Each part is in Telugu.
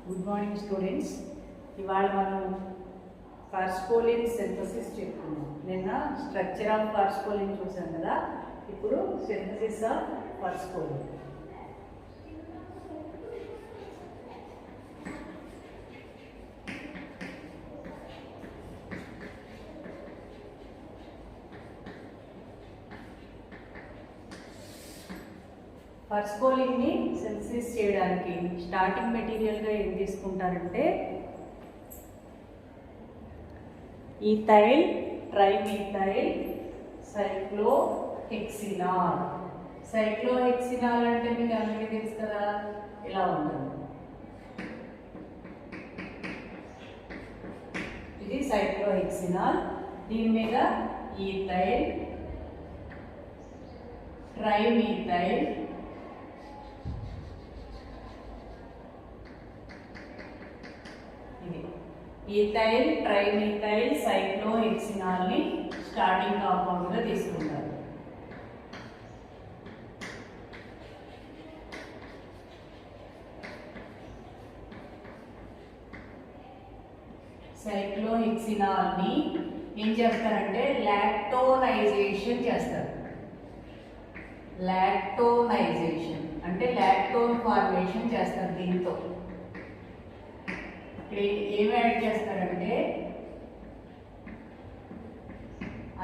Good morning students. ఇవాళ మనం ఫాస్ఫోలిన్ సింథసిస్ చెప్పుకున్నాం. నిన్న స్ట్రక్చర్ ఆఫ్ ఫాస్ఫోలిన్ చూసాం కదా, ఇప్పుడు సింథసిస్ ఆఫ్ ఫాస్ఫోలిన్. ఫాస్ఫోలిన్ ని సింథసిస్ చేయడానికి స్టార్టింగ్ మెటీరియల్గా ఏం తీసుకుంటారంటే ఈథైల్ ట్రైమీథైల్ సైక్లోహెక్సినాల్. సైక్లోహెక్సినాల్ అంటే మీకు అందరికీ తెలుసు కదా, ఇలా ఉంటుంది. ఇది సైక్లోహెక్సినాల్. దీని మీద ఈథైల్ ట్రైమీథైల్ ఈథైల్ ట్రైమీథైల్ సైక్లోహెక్సినాల్ ని స్టార్టింగ్ కాంపౌండ్ గా తీసుకుంటారు. సైక్లోహెక్సినాల్ ని ఏం చేస్తారంటే లాక్టోనైజేషన్ చేస్తారు. లాక్టోనైజేషన్ అంటే లాక్టోన్ ఫార్మేషన్ చేస్తారు. దీంతో ఏమి యాడ్ చేస్తారంటే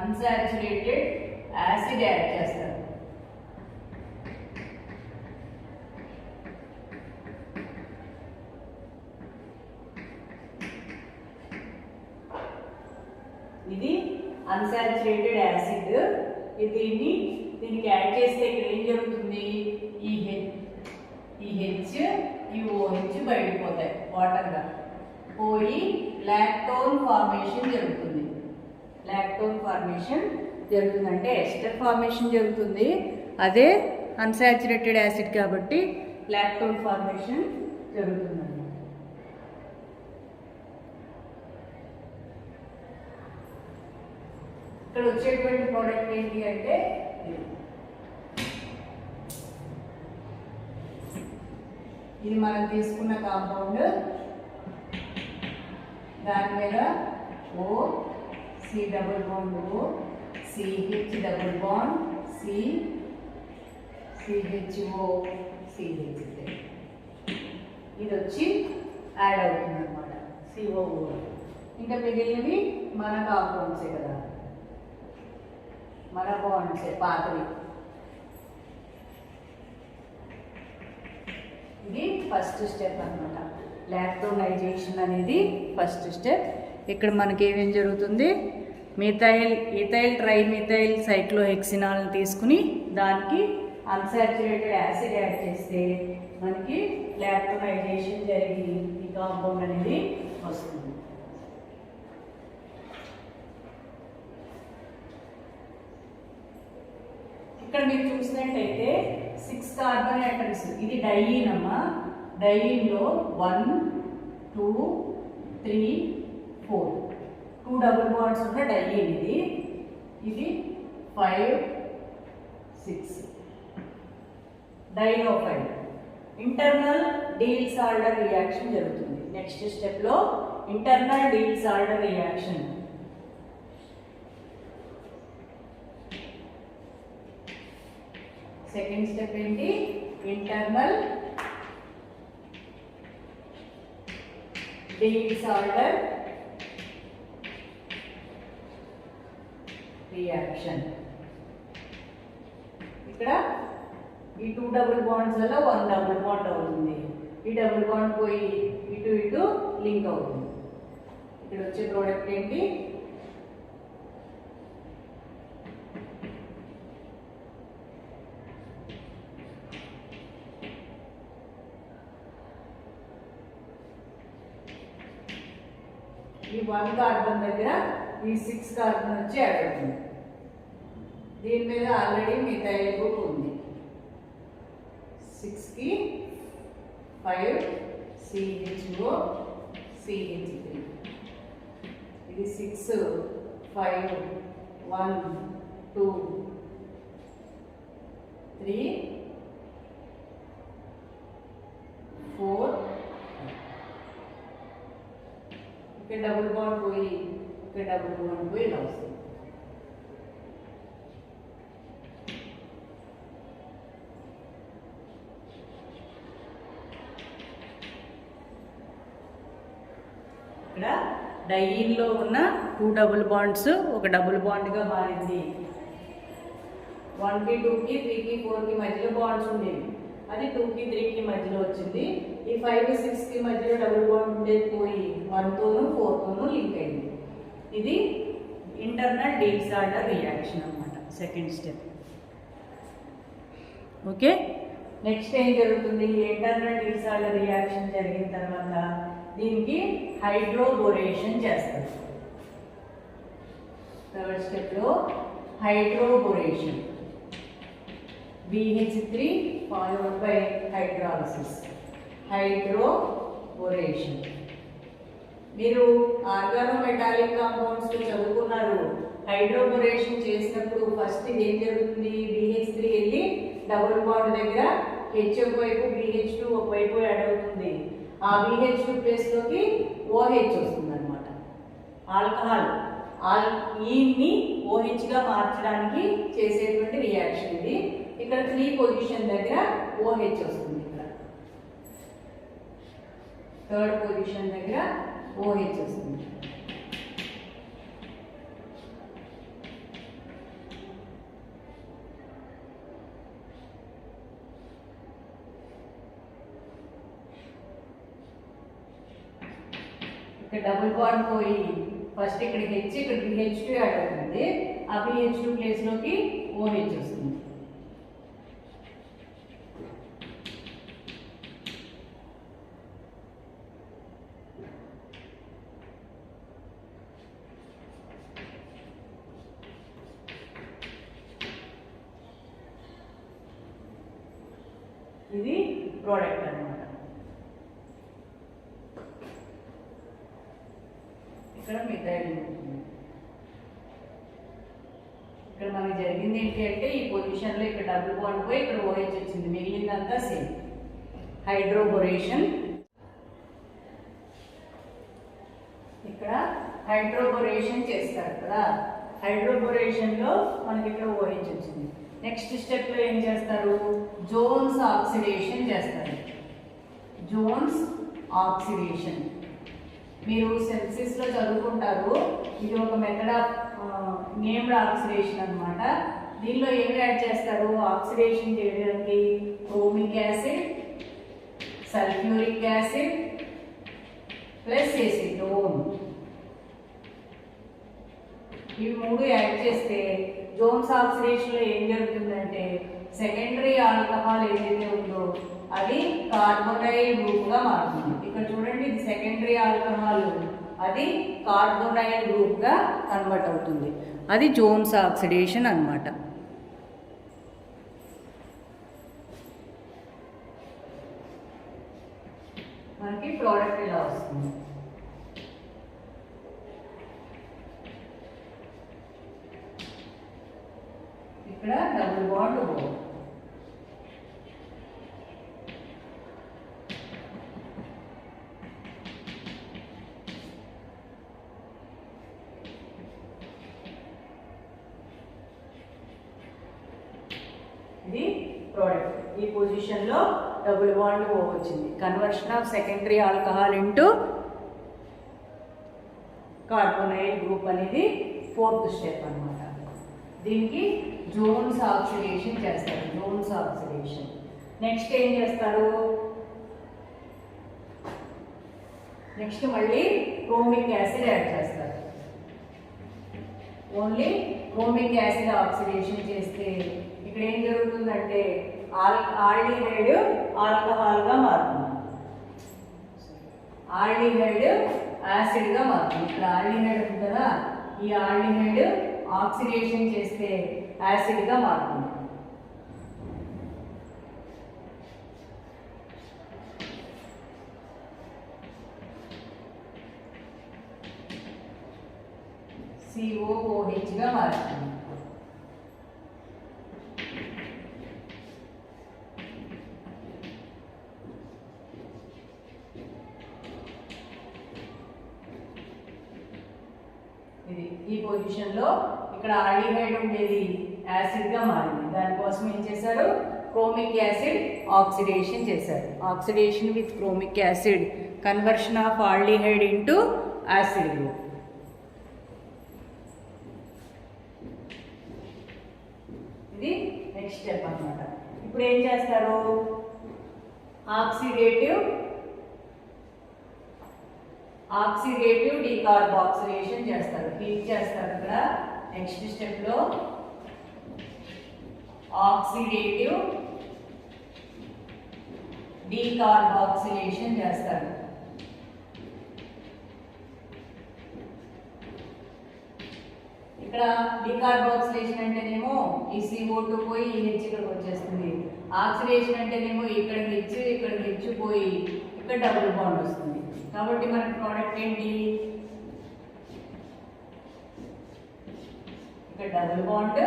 అన్సాచురేటెడ్ యాసిడ్ యాడ్ చేస్తారు. ఇది అన్సాచురేటెడ్ యాసిడ్. దీనికి యాడ్ చేస్తే ఇక్కడ ఏం జరుగుతుంది, ఈ హెచ్ ఈ ఓహెచ్ బయటకు పోతాయి, వాటర్గా పోయి లాక్టోన్ ఫార్మేషన్ జరుగుతుంది. లాక్టోన్ ఫార్మేషన్ జరుగుతుందంటే ఎస్టర్ ఫార్మేషన్ జరుగుతుంది. అదే అన్సాచురేటెడ్ యాసిడ్ కాబట్టి లాక్టోన్ ఫార్మేషన్ జరుగుతుంది. ఇక్కడ వచ్చేటువంటి ప్రోడక్ట్ ఏంటి అంటే ఇది మనం తీసుకున్న కాంపౌండ్, దాని మీద O C double bond O CH double bond C CHO CH, ఇది వచ్చి యాడ్ అవుతుంది అనమాట, సిఓఓ. ఇంకా మిగిలినవి మన కాంపౌండ్సే కదా, మన బాండ్సే పాతవి. ఇది ఫస్ట్ స్టెప్ అనమాట. లాక్టోనైజేషన్ అనేది ఫస్ట్ స్టెప్. ఇక్కడ మనకి ఏమేం జరుగుతుంది, ఈథైల్ ట్రైమీథైల్ సైక్లోహెక్సినాల్ తీసుకుని దానికి అన్సాచురేటెడ్ యాసిడ్ యాడ్ చేస్తే మనకి లాక్టోనైజేషన్ జరిగి ఈ కాంపౌండ్ అనేది వస్తుంది. ఇక్కడ మీరు చూసినట్టయితే 6 కార్బన్ ఆటమ్స్. ఇది డైఈన్ అమ్మా. డైఈన్లో 1 2 3 4 2 డబుల్ బాండ్స్ ఉన్న డైఈన్ ఇది 5 6 డైనోఫైల్. ఇంటర్నల్ డీల్సాల్డర్ రియాక్షన్ జరుగుతుంది. నెక్స్ట్ స్టెప్లో ఇంటర్నల్ డీల్సాల్డర్ రియాక్షన్. సెకండ్ స్టెప్ ఏంటి, ఇంటర్నల్ డీల్సాల్డర్ రియాక్షన్. ఇక్కడ ఈ 2 డబుల్ బాండ్స్ వల్ల 1 డబుల్ బాండ్ అవుతుంది. ఈ డబుల్ బాండ్ పోయి ఇటు ఇటు లింక్ అవుతుంది. ఇక్కడ వచ్చే ప్రోడక్ట్ ఏంటి, ఈ 1 కార్బన్ దగ్గర ఈ 6 కార్బన్ వచ్చి యాడ్ అవుతుంది. దీని మీద ఆల్రెడీ మిథైల్ గ్రూప్ ఉంది. 6కి 5 CHO CH3. ఇది 6 5 1 2 3 4 ఇక్కడ డబుల్ బాండ్ పోయి ఇక్కడ డబుల్ బాండ్ పోయి ఇలా వస్తుంది. ఇక్కడ డైయిన్లో ఉన్న 2 డబుల్ బాండ్స్ ఒక డబుల్ బాండ్గా మారింది. 1కి 2కి 3కి 4కి మధ్యలో బాండ్స్ ఉండేవి, అది 2కి 3కి మధ్యలో వచ్చింది. ఈ 5 6కి మధ్యలో డబుల్ బాండ్ ఉండేది పోయి 1తోనూ 4తోనూ లింక్ అయింది. ఇది ఇంటర్నల్ డిసార్డర్ రియాక్షన్ అన్నమాట, సెకండ్ స్టెప్. ఓకే, నెక్స్ట్ ఏం జరుగుతుంది? ఇంటర్నల్ డిసార్డర్ రియాక్షన్ జరిగిన తర్వాత దీనికి హైడ్రోబోరేషన్ చేస్తారు. థర్డ్ స్టెప్లో హైడ్రోబోరేషన్, BH3 followed by hydrolysis. హైడ్రోబోరేషన్ మీరు ఆర్గానోమెటాలిక్ కాంపౌండ్స్ చదువుకున్నారు. హైడ్రోబోరేషన్ చేసినప్పుడు ఫస్ట్ ఇది ఏం జరుగుతుంది? BH3 వెళ్ళి డబుల్ బాండ్ దగ్గర H ఒకవైపు BH2 ఒకవైపు యాడ్ అవుతుంది. ఆ BH2 ప్లేస్లోకి OH వస్తుంది అనమాట. ఆల్కహాల్ ఈని OHగా మార్చడానికి చేసేటువంటి రియాక్షన్ ఇది. ఇక్కడ 3 పొజిషన్ దగ్గర OH వస్తుంది. ఇక్కడ థర్డ్ పొజిషన్ దగ్గర OH వస్తుంది. ఇక్కడ డబుల్ బాండ్ పోయి ఫస్ట్ ఇక్కడ H ఇక్కడ BH2 యాడ్ అవుతుంది. ఆ BH2 ప్లేస్లోకి OH వస్తుంది. ఇది ప్రోడక్ట్ అన్నమాట. ఇక్కడ మిథైల్ ఉంటుంది. ఇక్కడ మనకి జరిగింది ఏంటి అంటే ఈ పొజిషన్లో ఇక్కడ డబుల్ బాండ్ పోయి ఇక్కడ OH వచ్చింది, మిగిలిందంతా సేమ్. హైడ్రోబోరేషన్, ఇక్కడ హైడ్రోబోరేషన్ చేస్తారు కదా. హైడ్రోబోరేషన్లో మనకి ఇక్కడ OH వచ్చింది. నెక్స్ట్ స్టెప్లో ఏం చేస్తారు? జోన్స్ ఆక్సిడేషన్ చేస్తారు. జోన్స్ ఆక్సిడేషన్ మీరు సెన్సిస్లో చదువుకుంటారు. ఇది ఒక మెథడ్ ఆఫ్ నేమ్డ్ ఆక్సిడేషన్ అన్నమాట. దీనిలో ఏమి యాడ్ చేస్తారు? ఆక్సిడేషన్ చేయడానికి chronic acid, sulphuric acid plus acetone, ఇవి 3 యాడ్ చేస్తే జోన్స్ ఆక్సిడేషన్లో ఏం జరుగుతుందంటే సెకండరీ ఆల్కహాల్ ఏదైతే ఉందో అది కార్బోనైల్ గ్రూప్గా మారుతుంది. ఇక్కడ చూడండి, ఇది సెకండరీ ఆల్కహాల్, అది కార్బోనైల్ గ్రూప్గా కన్వర్ట్ అవుతుంది. అది జోన్స్ ఆక్సిడేషన్ అన్నమాట. మనకి ప్రోడక్ట్ ఇలా వస్తుంది. ఇక్కడ డబుల్ బాండ్ ఓ, ఇది ప్రోడక్ట్. ఈ పొజిషన్లో డబుల్ బాండ్ ఓ వచ్చింది. Conversion of secondary alcohol into carbonyl group అనేది 4th స్టెప్ అన్నమాట. దీనికి జోన్స్ ఆక్సిడేషన్ చేస్తారు. Jones oxidation. నెక్స్ట్ ఏం చేస్తారు? నెక్స్ట్ మళ్ళీ క్రోమిక్ యాసిడ్ యాడ్ చేస్తారు. ఓన్లీ క్రోమిక్ యాసిడ్ ఆక్సిడేషన్ చేస్తే ఇక్కడ ఏం జరుగుతుందంటే ఆల్డిహైడ్ ఆల్కహాల్గా మారుతుంది, ఆల్డిహైడ్ యాసిడ్గా మారుతుంది. ఇక్కడ ఆల్డిహైడ్ ఉంది కదా, ఈ ఆల్డిహైడ్ ఆక్సిడేషన్ చేస్తే యాసిడ్గా మారుతుంది. COOHగా మారుతుంది. ఇది ఈ పొజిషన్లో ఇక్కడ ఆల్డిహైడ్ ఉండేది యాసిడ్గా మారింది. దానికోసం ఏం చేశారు, క్రోమిక్ యాసిడ్ ఆక్సిడేషన్ చేశారు. Oxidation with chronic acid, conversion of aldehyde into acid group. ఇది నెక్స్ట్ స్టెప్ అన్నమాట. ఇప్పుడు ఏం చేస్తారు, ఆక్సిడేటివ్ డీకార్బాక్సిలేషన్ చేస్తారు, హీట్ చేస్తారు. ఇక్కడ నెక్స్ట్ స్టెప్ లో ఆక్సిడేటివ్ డీకార్బాక్సిలేషన్ చేస్తారు. ఇక్కడ డీకార్బాక్సిలేషన్ అంటేనేమో ఈ CO2 పోయి ఈ H ఇక్కడికి వచ్చేస్తుంది. ఆక్సిడేషన్ అంటేనేమో ఇక్కడ H పోయి ఇక్కడ డబుల్ బాండ్ వస్తుంది. కాబట్టి మన ప్రోడక్ట్ ఏంటి, ఇక్కడ డబుల్ బాండ్,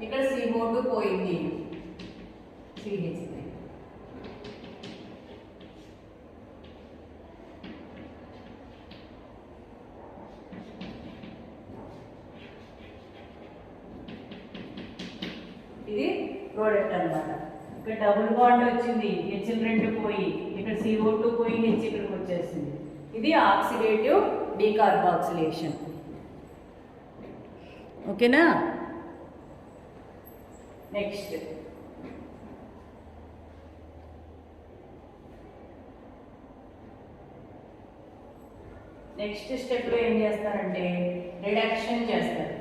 ఇక్కడ CO2 పోయింది, CH. ఇది ప్రోడక్ట్ అన్నమాట. ఇక్కడ డబుల్ బాండ్ వచ్చింది, H2 పోయి ఇక్కడ CO2 పోయి H ఇక్కడికి వచ్చేసింది. ఇది ఆక్సిడేటివ్ డీకార్బాక్సిలేషన్. ఓకేనా. నెక్స్ట్ స్టెప్లో ఏం చేస్తారంటే రిడక్షన్ చేస్తారు.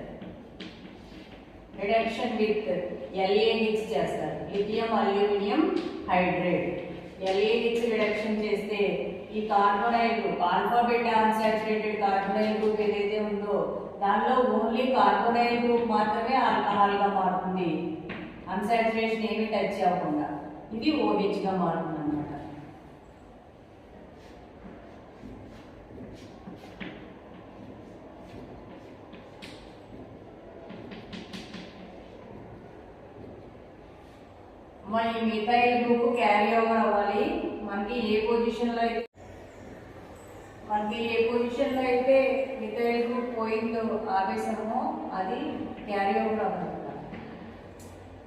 రిడక్షన్ విత్ LaH చేస్తారు, lithium aluminium hydrate. LaH reduction చేస్తే ఈ carbonyl group, alpha beta unsaturated carbonyl group ఏదైతే ఉందో దానిలో ఓన్లీ కార్బోనైల్ గ్రూప్ మాత్రమే ఆల్కహాల్గా మారుతుంది, అన్సాచురేషన్ ఏమీ టచ్ అవ్వకుండా. ఇది OHగా మారుతుంది అన్నమాట. ఈ మిథైల్ గ్రూప్ క్యారీ ఓవర్ అవ్వాలి. మనకి ఏ పొజిషన్లో అయితే మిథైల్ గ్రూప్ పోయిందో ఆవేశమో అది క్యారీ ఓవర్ అవ్వాలి.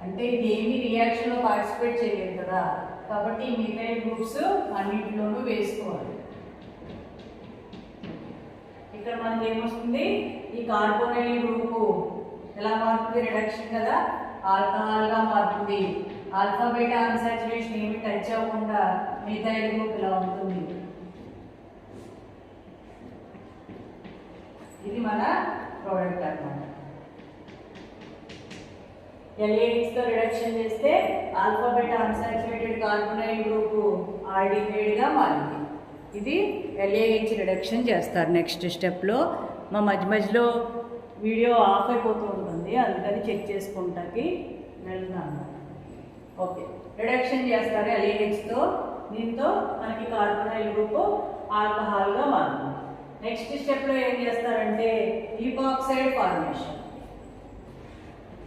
అంటే ఇది ఏమి రియాక్షన్లో పార్టిసిపేట్ చేయలేదు కదా, కాబట్టి ఈ మిథైల్ గ్రూప్స్ అన్నింటిలోనూ వేసుకోవాలి. ఇక్కడ మనకి ఏమొస్తుంది, ఈ కార్బోనైల్ గ్రూపు ఎలా మారుతుంది, రిడక్షన్ కదా, ఆల్కహాల్గా మారుతుంది. ఆల్ఫా బీటా అన్సాచురేషన్ ఏమి టచ్ అవ్వకుండా మిథైల్ గ్రూప్ ఇలా ఉంటుంది. ఇది మన ప్రోడక్ట్ అన్నమాట. LaH తో రిడక్షన్ చేస్తే alpha beta unsaturated carbonyl group ఆల్డిహైడ్గా మారింది. ఇది LaH రిడక్షన్ చేస్తారు. నెక్స్ట్ స్టెప్లో మా మధ్యలో వీడియో ఆఫ్ అయిపోతూ ఉంటుంది, అందుకని చెక్ చేసుకుంటాకి వెళ్తున్నాను. ఓకే, రిడక్షన్ చేస్తారు LaHతో. దీంతో మనకి కార్బోనైల్ గ్రూప్ ఆల్కహాల్గా మారుతుంది. నెక్స్ట్ స్టెప్లో ఏం చేస్తారంటే ఈపాక్సైడ్ ఫార్మేషన్.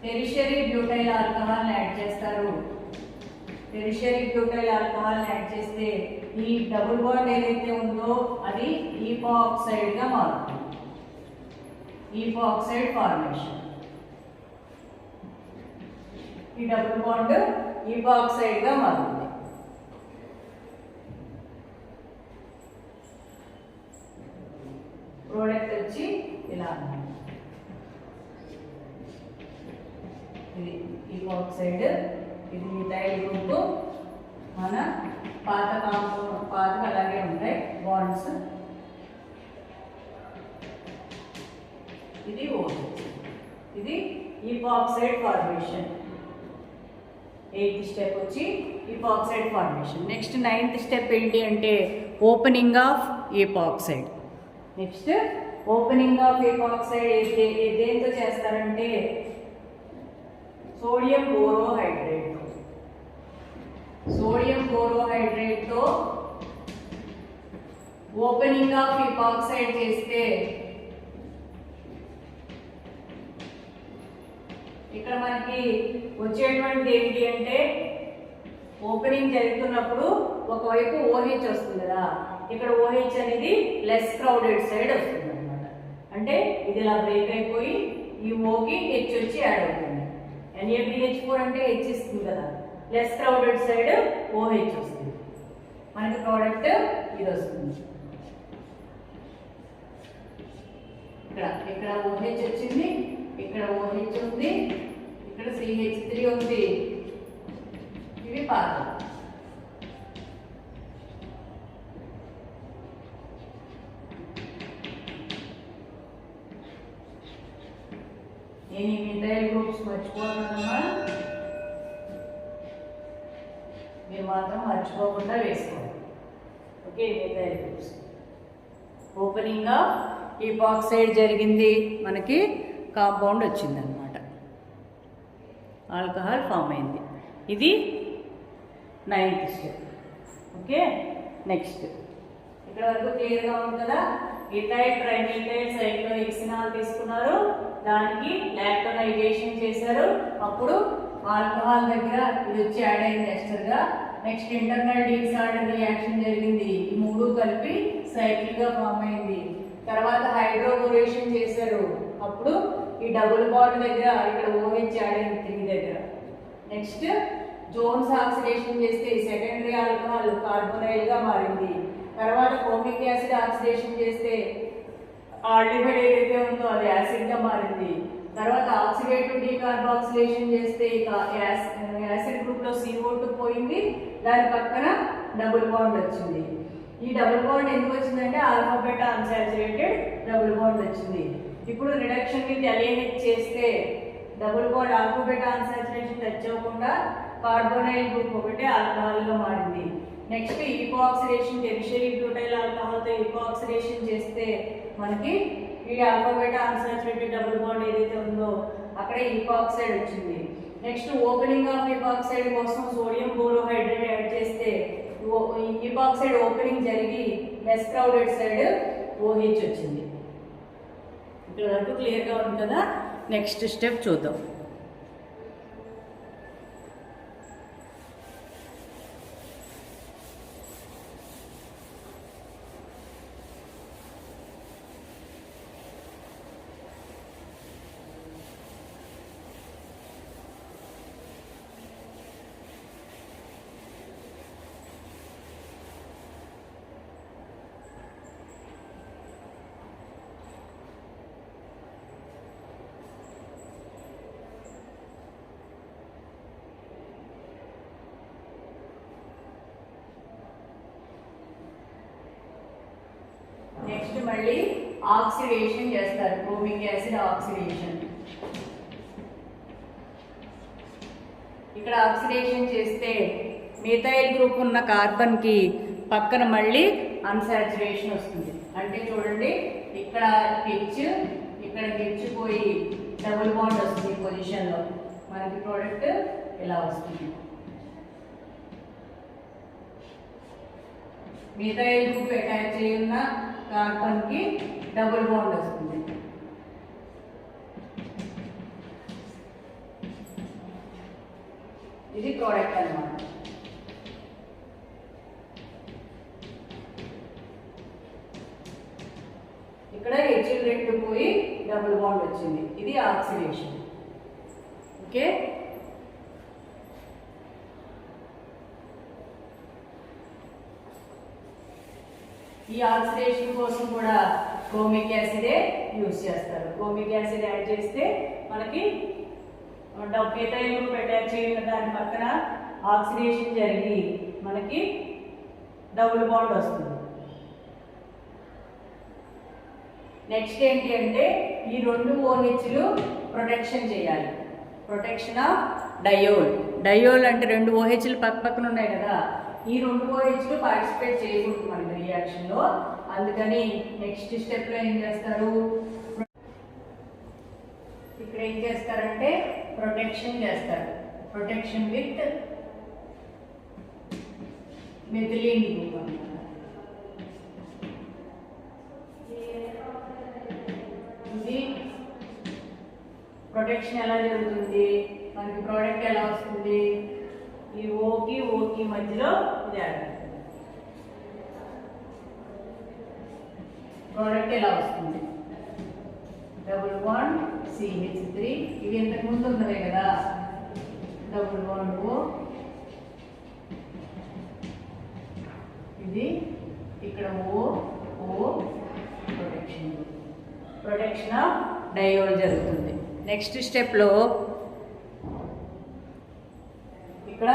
టెరిషరీ బ్యూటైల్ ఆల్కహాల్ని యాడ్ చేస్తారు. టెరిషరీ బ్యూటైల్ ఆల్కహాల్ని యాడ్ చేస్తే ఈ డబుల్ బాండ్ ఏదైతే ఉందో అది ఈపాక్సైడ్గా మారుతుంది. ఈపాక్సైడ్ ఫార్మేషన్. ఈ డబుల్ బాండ్ ఈపాక్సైడ్గా మారుతుంది. ప్రోడక్ట్ వచ్చి ఇలా ఇది ఈపాక్సైడ్, ఇది మిథైల్ గ్రూప్. మన పాత అలాగే ఉంటాయి బాండ్స్. ఇది OH. ఇది ఈపాక్సైడ్ ఫార్మేషన్. 8th స్టెప్ వచ్చి ఈపాక్సైడ్ ఫార్మేషన్. నెక్స్ట్ 9th స్టెప్ ఏంటి అంటే opening of epoxide. Next opening of epoxide దేంతో చేస్తారంటే సోడియం బోరోహైడ్రేట్తో ఓపెనింగ్ ఆఫ్ ఈపాక్సైడ్ చేస్తే ఇక్కడ మనకి వచ్చేటువంటి ఏంటి అంటే ఓపెనింగ్ జరుగుతున్నప్పుడు ఒకవైపు OH వస్తుంది కదా, ఇక్కడ OH అనేది లెస్ క్రౌడెడ్ సైడ్ వస్తుంది అనమాట. అంటే ఇది ఇలా బ్రేక్ అయిపోయి ఈ ఓకి హెచ్ వచ్చి యాడ్ అవుతుంది. NaBH4 అంటే హెచ్ ఇస్తుంది కదా, లెస్ క్రౌడెడ్ సైడ్ OH వస్తుంది. మనకి ప్రోడక్ట్ ఇది వస్తుంది. ఇక్కడ OH వచ్చింది, ఇక్కడ OH ఉంది, ఇక్కడ CH3 ఉంది. ఇవి పాత. నేను ఈ మిథైల్ గ్రూప్స్ మర్చిపోతున్నామా, మీరు మాత్రం మర్చిపోకుండా వేసుకోండి. Okay, methyl groups. Opening of epoxide జరిగింది, మనకి కాంపౌండ్ వచ్చిందనమాట, ఆల్కహాల్ ఫామ్ అయింది. ఇది 9th స్టెప్. ఓకే, నెక్స్ట్ ఇక్కడ వరకు క్లియర్గా ఉంది కదా. ఇథైల్ ట్రైమిథైల్ సైక్లోహెక్సినాల్ తీసుకున్నారు, దానికి లాక్టోనైజేషన్ చేశారు, అప్పుడు ఆల్కహాల్ దగ్గర ఇది వచ్చి యాడ్ అయింది ఎస్టర్గా. నెక్స్ట్ ఇంటర్నల్ డీసాల్టర్ రియాక్షన్ జరిగింది, ఈ మూడు కలిపి సైకిల్గా ఫామ్ అయింది. తర్వాత హైడ్రోబోరేషన్ చేశారు, అప్పుడు ఈ డబుల్ బాండ్ దగ్గర ఇక్కడ OH యాడ్ అయింది 3 దగ్గర. నెక్స్ట్ జోన్స్ ఆక్సిడేషన్ చేస్తే సెకండరీ ఆల్కహాల్ కార్బోనైల్గా మారింది. తర్వాత ఫోమిక్ యాసిడ్ ఆక్సిడేషన్ చేస్తే ఆల్డిహైడ్ ఏదైతే ఉందో అది యాసిడ్గా మారింది. తర్వాత ఆక్సిడేటివ్ డీకార్బాక్సిలేషన్ చేస్తే ఇక యాసిడ్ గ్రూప్లో CO2 పోయింది, దాని పక్కన డబుల్ బాండ్ వచ్చింది. ఈ డబుల్ బాండ్ ఎందుకు వచ్చిందంటే alpha beta unsaturated double bond వచ్చింది. ఇప్పుడు రిడక్షన్ విత్ LAH చేస్తే double bond alpha beta unsaturation touch అవ్వకుండా కార్బోనైల్ గ్రూప్ ఒకటి ఆల్కహాల్గా మారింది. నెక్స్ట్ ఈకోఆక్సిడేషన్ టెరిషరీ బ్యూటైల్ ఆల్కహాల్తో ఈకోఆక్సిడేషన్ చేస్తే మనకి ఈ alpha beta unsaturated double bond ఏదైతే ఉందో అక్కడ ఈకోఆక్సైడ్ వచ్చింది. నెక్స్ట్ ఓపెనింగ్ ఆఫ్ ఈకోఆక్సైడ్ కోసం సోడియం బోరోహైడ్రేట్ యాడ్ చేస్తే ఈకోఆక్సైడ్ ఓపెనింగ్ జరిగి లెస్ క్రౌడెడ్ సైడ్ OH వచ్చింది. ఇక్కడ వరకు క్లియర్గా ఉంది కదా. నెక్స్ట్ స్టెప్ చూద్దాం. నెక్స్ట్ మళ్ళీ ఆక్సిడేషన్ చేస్తారు, ఫోమిక్ యాసిడ్ ఆక్సిడేషన్. ఇక్కడ ఆక్సిడేషన్ చేస్తే మిథైల్ గ్రూప్ ఉన్న కార్బన్కి పక్కన మళ్ళీ అన్సాచురేషన్ వస్తుంది. అంటే చూడండి, ఇక్కడ హెచ్, ఇక్కడ హెచ్ పోయి డబుల్ బాండ్ వస్తుంది ఈ పొజిషన్లో, మనకి ప్రోడక్ట్ ఇలా వస్తుంది. మిథైల్ గ్రూప్ అటాచ్ అయి ఉన్న కార్బన్కి డబుల్ బాండ్ వస్తుంది. ఇది ప్రోడక్ట్ అన్నమాట. ఇక్కడ హెచ్ఎల్ రెండు పోయి డబుల్ బాండ్ వచ్చింది, ఇది ఆక్సిడేషన్. ఓకే, ఈ ఆక్సిడేషన్ కోసం కూడా క్రోమిక్ యాసిడే యూజ్ చేస్తారు. క్రోమిక్ యాసిడ్ యాడ్ చేస్తే మనకి మిథైల్ గ్రూప్ అటాచ్ అయిన దాని పక్కన ఆక్సిడేషన్ జరిగి మనకి డబుల్ బాండ్ వస్తుంది. నెక్స్ట్ ఏంటి అంటే ఈ రెండు OHలు ప్రొటెక్షన్ చేయాలి. Protection of diol. డయోల్ అంటే రెండు OHలు పక్కన ఉన్నాయి కదా, ఈ రెండు OHలు పార్టిసిపేట్ చేయకూడదు మనకి రియాక్షన్లో. అందుకని నెక్స్ట్ స్టెప్లో ఏం చేస్తారు, ఇక్కడ ఏం చేస్తారంటే ప్రొటెక్షన్ చేస్తారు. ప్రొటెక్షన్ విత్ మిథిలీన్ గ్రూప్ అన్నమాట. ఇది ప్రొటెక్షన్ ఎలా జరుగుతుంది, మనకి ప్రోడక్ట్ ఎలా వస్తుంది, ఈ ఓకి మధ్యలో ఇది యాడ్ అవుతుంది, ప్రోడక్ట్ ఎలా వస్తుంది. Double bond CH3. ఇవి ఇంతకు ముందు ఉన్నవే కదా, డబుల్ బాండ్ O. ఇది ఇక్కడ O ప్రొటెక్షన్ ఆఫ్ డయోల్ జరుగుతుంది. నెక్స్ట్ స్టెప్లో ఇక్కడ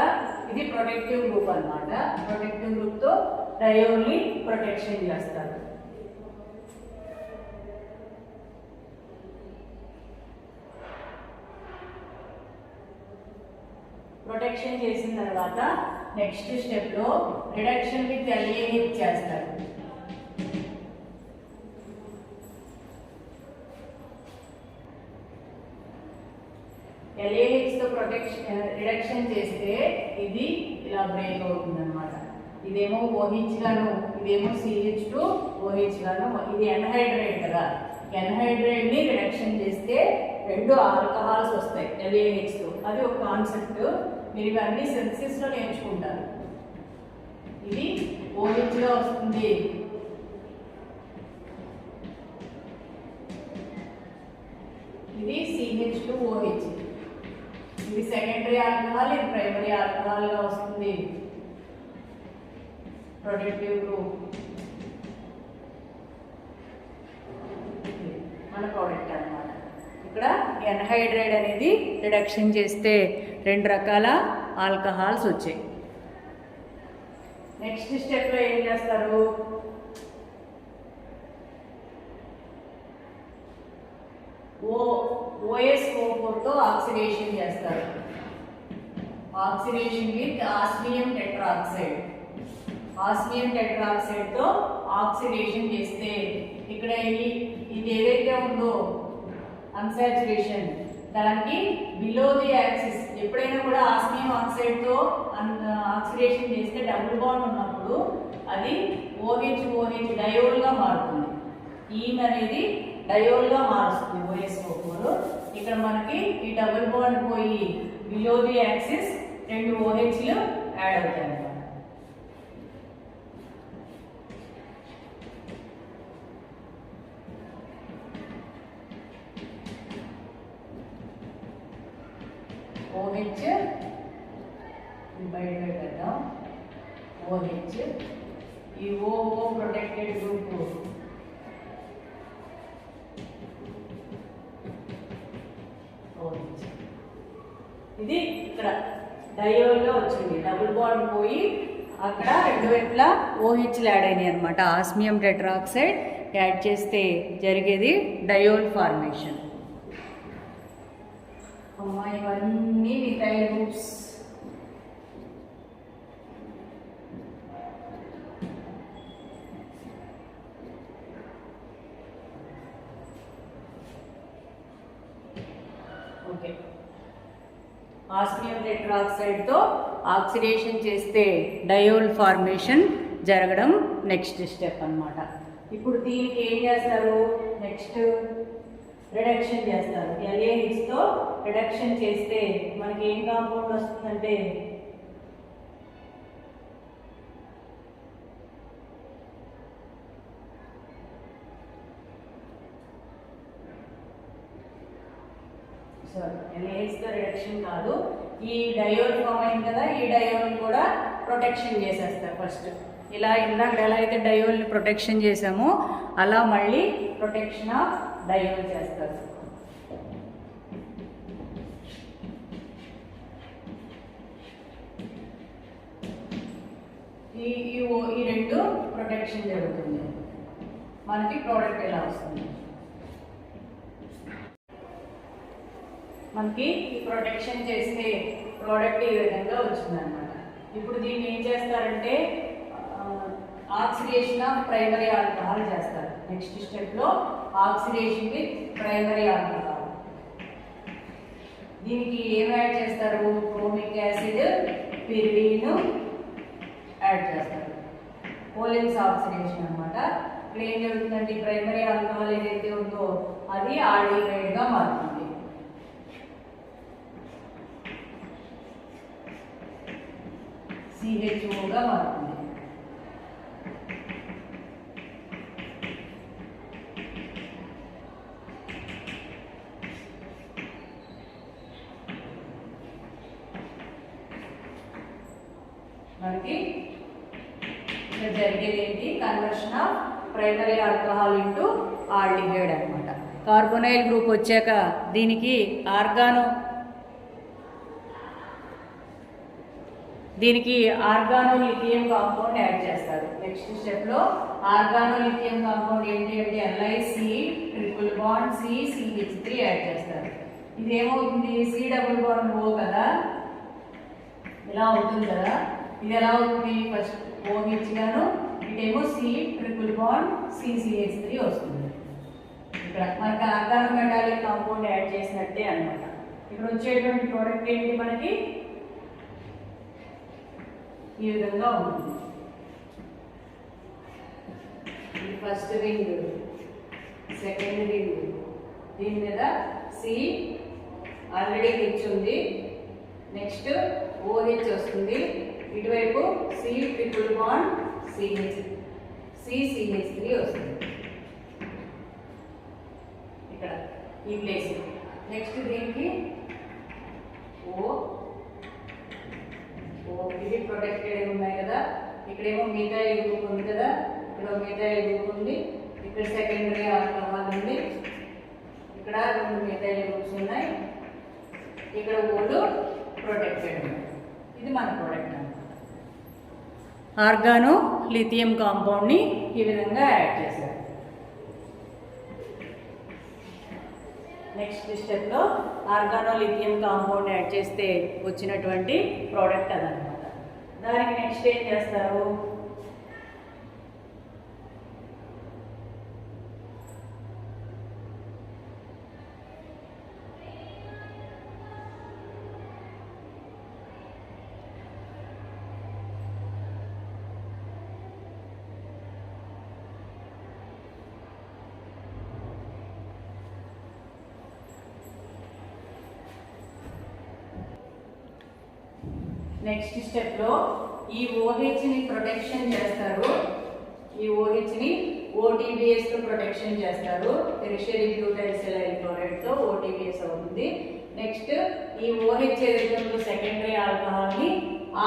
ఇది ప్రొటెక్టివ్ గ్రూప్ అన్నమాట. ప్రొటెక్టివ్ గ్రూప్తో డయోల్ని ప్రొటెక్షన్ చేస్తారు. ప్రొటెక్షన్ చేసిన తర్వాత నెక్స్ట్ స్టెప్లో రిడక్షన్ విత్ LAH చేస్తారు. LAHతో రిడక్షన్ చేస్తే ఇది ఇలా బ్రేక్ అవుతుంది అనమాట. ఇదేమో OH గాను, ఇదేమో CH2OH గాను. ఇది ఎన్హైడ్రైడ్ కదా, ఎన్హైడ్రైడ్ని రిడక్షన్ చేస్తే 2 ఆల్కహాల్స్ వస్తాయి LAHతో. అది ఒక కాన్సెప్ట్, మీరు ఇవన్నీ సింథసిస్లో నేర్చుకుంటారు. ఇది OHగా వస్తుంది, ఇది CH2OH. ఇది సెకండరీ ఆల్కహాల్, ఇది ప్రైమరీ ఆల్కహాల్గా వస్తుంది. ప్రొటెక్టివ్ గ్రూప్ మన ప్రోడక్ట్ అన్నమాట. ఇక్కడ ఎన్హైడ్రైడ్ అనేది రిడక్షన్ చేస్తే 2 రకాల ఆల్కహాల్స్ వచ్చాయి. నెక్స్ట్ స్టెప్లో ఏం చేస్తారు, OSO4తో ఆక్సిడేషన్ చేస్తారు. Oxidation with osmium tetroxide. Osmium టెట్రాక్సైడ్తో ఆక్సిడేషన్ చేస్తే ఇక్కడ ఇది ఏదైతే ఉందో అన్సాచురేషన్, దానికి బిలో ది యాక్సిస్. ఎప్పుడైనా కూడా ఆస్మియం ఆక్సైడ్తో ఆక్సిడేషన్ చేస్తే డబుల్ బాండ్ ఉన్నప్పుడు అది OH డయోల్గా మారుతుంది. ఈన్ అనేది డయోల్గా మారుస్తుంది OSO4. ఇక్కడ మనకి ఈ డబుల్ బాండ్ పోయి బిలో ది యాక్సిస్ 2 OHలు యాడ్ అవుతాయి అన్నమాట. OH బయట పెట్టేద్దాం. OH ఈ O ప్రొటెక్టెడ్ గ్రూప్ ఇది ఇక్కడ డయోల్గా వచ్చింది. డబుల్ బాండ్ పోయి అక్కడ 2 వైపులా OHలు యాడ్ అయినాయి అనమాట. ఆస్మియం టెట్రాక్సైడ్ యాడ్ చేస్తే జరిగేది డయోల్ ఫార్మేషన్. ఇవన్నీ మిథైల్ గ్రూప్స్. ఓకే, ఆస్మియం టెట్రాక్సైడ్తో ఆక్సిడేషన్ చేస్తే డయోల్ ఫార్మేషన్ జరగడం నెక్స్ట్ స్టెప్ అన్నమాట. ఇప్పుడు దీనికి ఏం చేస్తారు, నెక్స్ట్ రిడక్షన్ చేస్తారు. LAHతో రిడక్షన్ చేస్తే మనకి ఏం కాంపౌండ్ వస్తుందంటే LAHతో రిడక్షన్ కాదు, ఈ డయోల్ ఫామ్ అయింది కదా, ఈ డయోల్ కూడా ప్రొటెక్షన్ చేసేస్తారు ఫస్ట్. ఇలా ఇందాక ఎలా అయితే డయోల్ని ప్రొటెక్షన్ చేసామో అలా మళ్ళీ ప్రొటెక్షన్ ఆఫ్ డయోల్ చేస్తారు. ఈ 2 ప్రొటెక్షన్ జరుగుతుంది. మనకి ప్రోడక్ట్ ఎలా వస్తుంది, మనకి ఈ ప్రొటెక్షన్ చేస్తే ప్రోడక్ట్ ఈ విధంగా వచ్చిందనమాట. ఇప్పుడు దీన్ని ఏం చేస్తారంటే ఆక్సిడేషన్ ఆఫ్ ప్రైమరీ ఆల్కహాల్ చేస్తారు. నెక్స్ట్ స్టెప్లో ఆక్సిడేషన్ విత్ ప్రైమరీ ఆల్కహాల్. దీనికి ఏం యాడ్ చేస్తారు, క్రోమిక్ యాసిడ్, పిరిడిన్ యాడ్ చేస్తారు. కోలెన్స్ ఆక్సిడేషన్ అనమాట. ఇక్కడ ఏం జరుగుతుందంటే ప్రైమరీ ఆల్కహాల్ ఏదైతే ఉందో అది ఆల్డిహైడ్గా మారుతుంది. CHOగా మారుతుంది. ఇక్కడ జరిగేది ఏంటి, conversion of primary alcohol into aldehyde అనమాట. కార్బొనైల్ గ్రూప్ వచ్చాక దీనికి ఆర్గానోలిథియం కాంపౌండ్ యాడ్ చేస్తారు. నెక్స్ట్ స్టెప్లో ఆర్గానోలిథియం కాంపౌండ్ ఏంటి అంటే LiC triple bond CCH3 add చేస్తారు. ఇది ఏమవుతుంది, C డబుల్ బాండ్ O కదా, ఇలా అవుతుంది కదా. ఇది ఎలా అవుతుంది, ఫస్ట్ OH గాను ఇటేమో C ట్రిపుల్ బాండ్ CCH3 వస్తుంది. ఇక్కడ మనకి ఆర్గానో మెటాలిక్ కాంపౌండ్ యాడ్ చేసినట్టే అనమాట. ఇక్కడ వచ్చేటువంటి ప్రోడక్ట్ ఏంటి, మనకి ఈ విధంగా ఉంటుంది. ఫస్ట్ రింగ్, సెకండ్ రింగ్, దీని మీద C ఆల్రెడీ H ఉంది, నెక్స్ట్ OH వస్తుంది, ఇటువైపు C ట్రిపుల్ బాండ్ CCH3 వస్తుంది ఇక్కడ ఈ ప్లేస్. నెక్స్ట్ దీనికి ఇది ప్రొటెక్టెడ్ ఉన్నాయి కదా, ఇక్కడేమో మిథైల్ గ్రూప్ ఉంది కదా, ఇక్కడ మిథైల్ గ్రూప్ ఉంది, ఇక్కడ సెకండరీ ఆల్కహాల్ ఉంది, ఇక్కడ 2 మిథైల్ గ్రూప్స్ ఉన్నాయి, ఇక్కడ ఓలు ప్రొటెక్టెడ్. ఇది మన ప్రోడక్ట్ అన్నమాట. ఆర్గానో లిథియం కాంపౌండ్ని ఈ విధంగా యాడ్ చేశారు. నెక్స్ట్ స్టెప్లో ఆర్గానో లిథియం కాంపౌండ్ యాడ్ చేస్తే వచ్చినటువంటి ప్రోడక్ట్ అదనమాట. దానికి నెక్స్ట్ ఏం చేస్తారు, నెక్స్ట్ స్టెప్లో ఈ OHని ప్రొటెక్షన్ చేస్తారు. ఈ OHని OTBSతో ప్రొటెక్షన్ చేస్తారు. టెర్షియరీ బ్యూటైల్ సెలైల్ క్లోరైడ్తో OTBS అవుతుంది. నెక్స్ట్ ఈ OH ఏదైతే సెకండరీ ఆల్కహాల్ని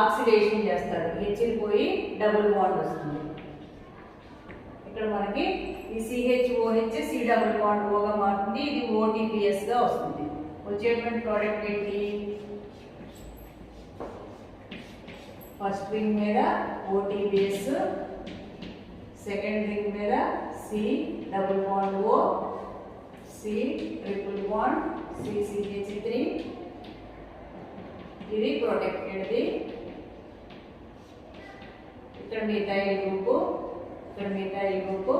ఆక్సిడేషన్ చేస్తారు. హెచ్ని పోయి డబుల్ బాండ్ వస్తుంది. ఇక్కడ మనకి ఈ CHOH C డబుల్ బాండ్ ఓగా మారుతుంది. ఇది OTBSగా వస్తుంది. వచ్చేటువంటి ప్రోడక్ట్ ఏంటి, ఫస్ట్ రింగ్ మీద OTBS, సెకండ్ రింగ్ మీద C double bond O, C triple bond CCH3, ఇది ప్రొటెక్టెడ్ది. ఇక్కడ మిథైల్ గ్రూపు, ఇక్కడ మిథైల్ గ్రూపు,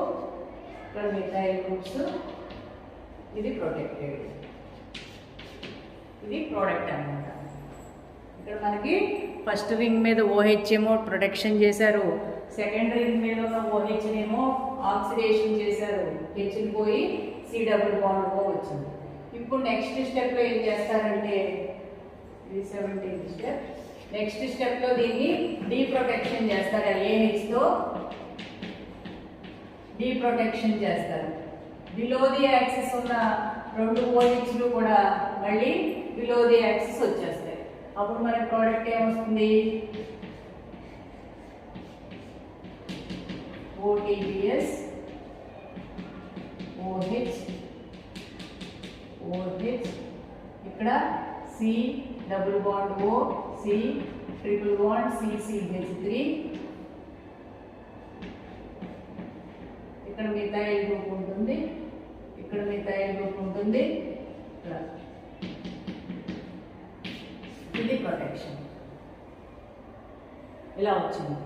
ఇక్కడ మిథైల్ గ్రూప్స్, ఇది ప్రొటెక్టెడ్. ఇది ప్రోడక్ట్ అన్నమాట. ఇక్కడ మనకి ఫస్ట్ రింగ్ మీద OH ఏమో ప్రొటెక్షన్ చేశారు, సెకండ్ రింగ్ మీద ఉన్న OH ఏమో ఆక్సిడేషన్ చేశారు, హెచ్ని పోయి C డబుల్ బాండ్ O వచ్చింది. ఇప్పుడు నెక్స్ట్ స్టెప్లో ఏం చేస్తారంటే, ఇది 17th స్టెప్. నెక్స్ట్ స్టెప్లో దీన్ని డీప్రొటెక్షన్ చేస్తారు. LaHతో డీప్రొటెక్షన్ చేస్తారు. బిలో ది యాక్సిస్ ఉన్న 2 OHలు కూడా మళ్ళీ బిలో ది యాక్సిస్ వచ్చేస్తాయి. అప్పుడు మనకి ప్రోడక్ట్ ఏమొస్తుంది, OTBS, OH, ఇక్కడ C double bond O, C triple bond CCH3, ఇక్కడ మిథైల్ గ్రూప్ ఉంటుంది, ఇక్కడ మిథైల్ గ్రూప్ ఉంటుంది, ఇక్కడ ఇది ప్రొటెక్షన్. ఇలా వచ్చింది.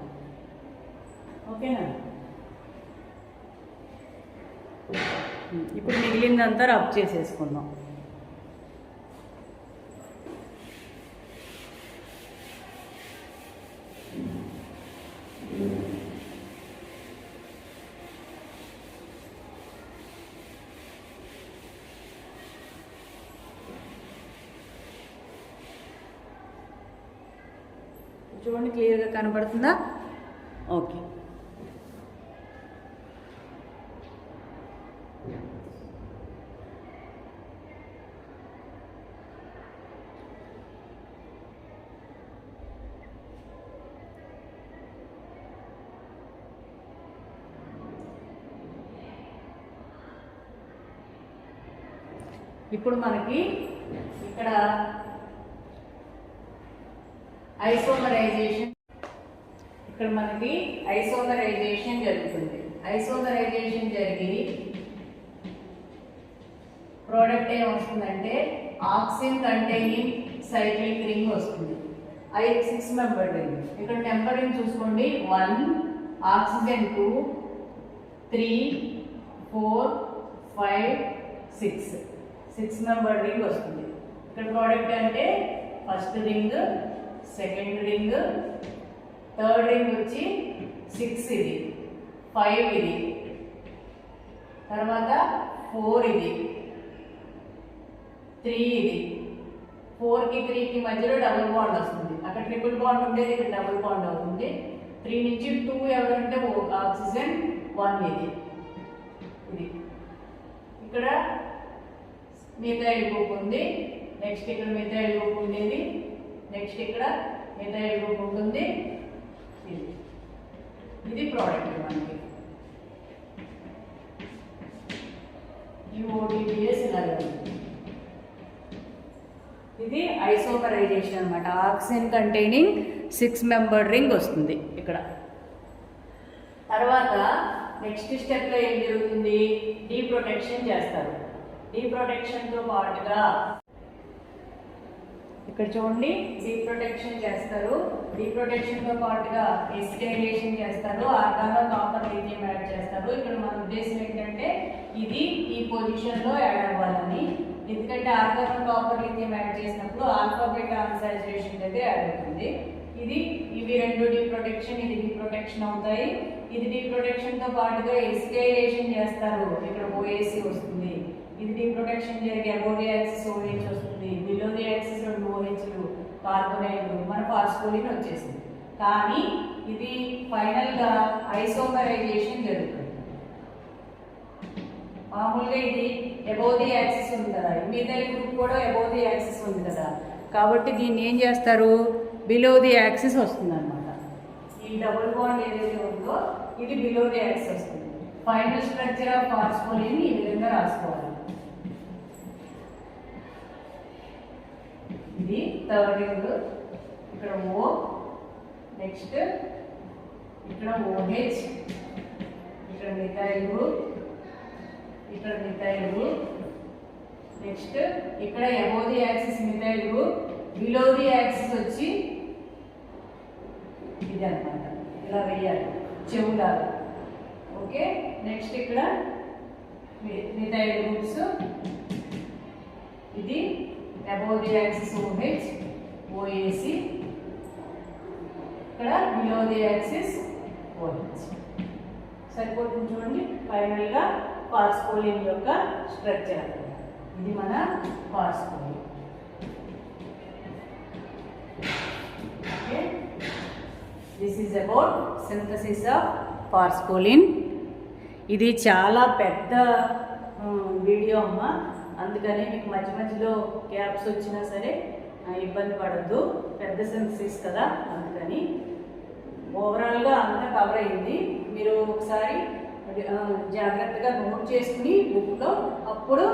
ఓకేనా, ఇప్పుడు మిగిలిందంతా రబ్ చేసేసుకుందాం. చూడండి, క్లియర్గా కనబడుతుందా? ఓకే. ఇప్పుడు మనకి ఇక్కడ ఐసోమరైజేషన్ జరుగుతుంది. ఐసోమరైజేషన్ జరిగి ప్రోడక్ట్ ఏమొస్తుందంటే ఆక్సిన్ కంటైనింగ్ సైక్లిక్ రింగ్ వస్తుంది. 6 మెంబర్ రింగ్. ఇక్కడ నెంబరింగ్ చూసుకోండి. 1 ఆక్సిజన్ 2 3 4 5 6 మెంబర్ రింగ్ వస్తుంది. ఇక్కడ ప్రోడక్ట్ అంటే first ring, second ring, third ring వచ్చి 6 ఇది, 5 ఇది, తర్వాత 4 ఇది, 3 ఇది. 4కి 3కి మధ్యలో డబుల్ బాండ్ వస్తుంది. అక్కడ ట్రిపుల్ బాండ్ ఉండేది, ఇక్కడ డబుల్ బాండ్ అవుతుంది. 3 నుంచి 2 ఎవరంటే ఆక్సిజన్ 1 ఇది. ఇక్కడ మిథైల్ గ్రూప్ ఉంది. నెక్స్ట్ ఇక్కడ మిథైల్ గ్రూప్ ఉండేది. నెక్స్ట్ ఇక్కడ మిథైల్ గ్రూప్ ఉంటుంది. ఇది ప్రోడక్ట్ మనకి UODBS ఇలాగే ఉంది. ఇది ఐసోమరైజేషన్ అన్నమాట. ఆక్సిజన్ కంటైనింగ్ 6 మెంబర్ రింగ్ వస్తుంది ఇక్కడ. తర్వాత నెక్స్ట్ స్టెప్లో ఏం జరుగుతుంది? డీప్రొటెక్షన్ చేస్తారు. డీప్రొటెక్షన్తో పాటుగా ఇక్కడ చూడండి, డీప్రొటెక్షన్ చేస్తారు. డీప్రొటెక్షన్తో పాటుగా ఎసిటైలేషన్ చేస్తారు. ఆర్గానో కాపర్ లిథియం యాడ్ చేస్తారు. ఇక్కడ మన ఉద్దేశం ఏంటంటే ఇది ఈ పొజిషన్లో యాడ్ అవ్వాలని. ఎందుకంటే ఆర్గానో కాపర్ లిథియం యాడ్ చేసినప్పుడు ఆల్ఫా బీటా అన్సాచురేషన్ దగ్గర యాడ్ అవుతుంది. ఇవి రెండు డీప్రొటెక్షన్, ఇది డీప్రొటెక్షన్ అవుతాయి. ఇది డీప్రొటెక్షన్తో పాటుగా ఎసిటైలేషన్ చేస్తారు. ఇక్కడ OAC వస్తుంది. ఇది డీప్రొటెక్షన్ జరిగి అబోవ్ ది యాక్సిస్ OH వస్తుంది. బిలో ది యాక్సిస్ 2 OHలు కార్బోనైడ్లు, మన ఫాస్ఫోలిన్ వచ్చేసింది. కానీ ఇది ఫైనల్గా ఐసోమరైజేషన్ జరుగుతుంది. మామూలుగా ఇది అబోవ్ ది యాక్సిస్ ఉంది కదా, మిథైల్ గ్రూప్ కూడా అబోవ్ ది యాక్సిస్ ఉంది కదా, కాబట్టి దీన్ని ఏం చేస్తారు? బిలో ది యాక్సిస్ వస్తుంది అనమాట. ఈ డబుల్ బాండ్ ఏదైతే ఉందో ఇది బిలో ది యాక్సిస్ వస్తుంది. ఫైనల్ స్ట్రక్చర్ ఆఫ్ ఫాస్ఫోలిన్ ఈ విధంగా రాసుకోవాలి. ఇది థర్డ్ రింగ్. ఇక్కడ O, నెక్స్ట్ ఇక్కడ OH, ఇక్కడ మిథైల్ గ్రూప్, ఇక్కడ మిథైల్ గ్రూప్, నెక్స్ట్ ఇక్కడ above the axis methyl group, below the axis వచ్చి ఇది అన్నమాట. ఇలా వేయాలి చెవులాగా. ఓకే, నెక్స్ట్ ఇక్కడ మిథైల్ గ్రూప్స్, ఇది above the axis OH, OAC, ఇక్కడ బిలో ది యాక్సిస్ OH. సరిపోతుంది చూడండి. ఫైనల్గా ఫాస్ఫోలిన్ యొక్క స్ట్రక్చర్. ఇది మన ఫాస్ఫోలిన్. Okay, this is about synthesis of phospholine. ఇది చాలా పెద్ద వీడియో అమ్మ, అందుకని మీకు మధ్య మధ్యలో గ్యాప్స్ వచ్చినా సరే ఇబ్బంది పడద్దు. పెద్ద సింథసిస్ కదా, అందుకని ఓవరాల్గా అంతా కవర్ అయింది. మీరు ఒకసారి జాగ్రత్తగా నోట్ చేసుకుని బుక్లో, అప్పుడు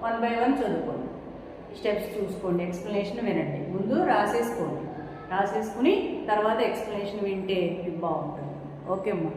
1 by 1 చదువుకోండి. స్టెప్స్ చూసుకోండి, ఎక్స్ప్లెనేషన్ వినండి. ముందు రాసేసుకుని తర్వాత ఎక్స్ప్లెనేషన్ వింటే బాగుంటుంది. ఓకే అమ్మా.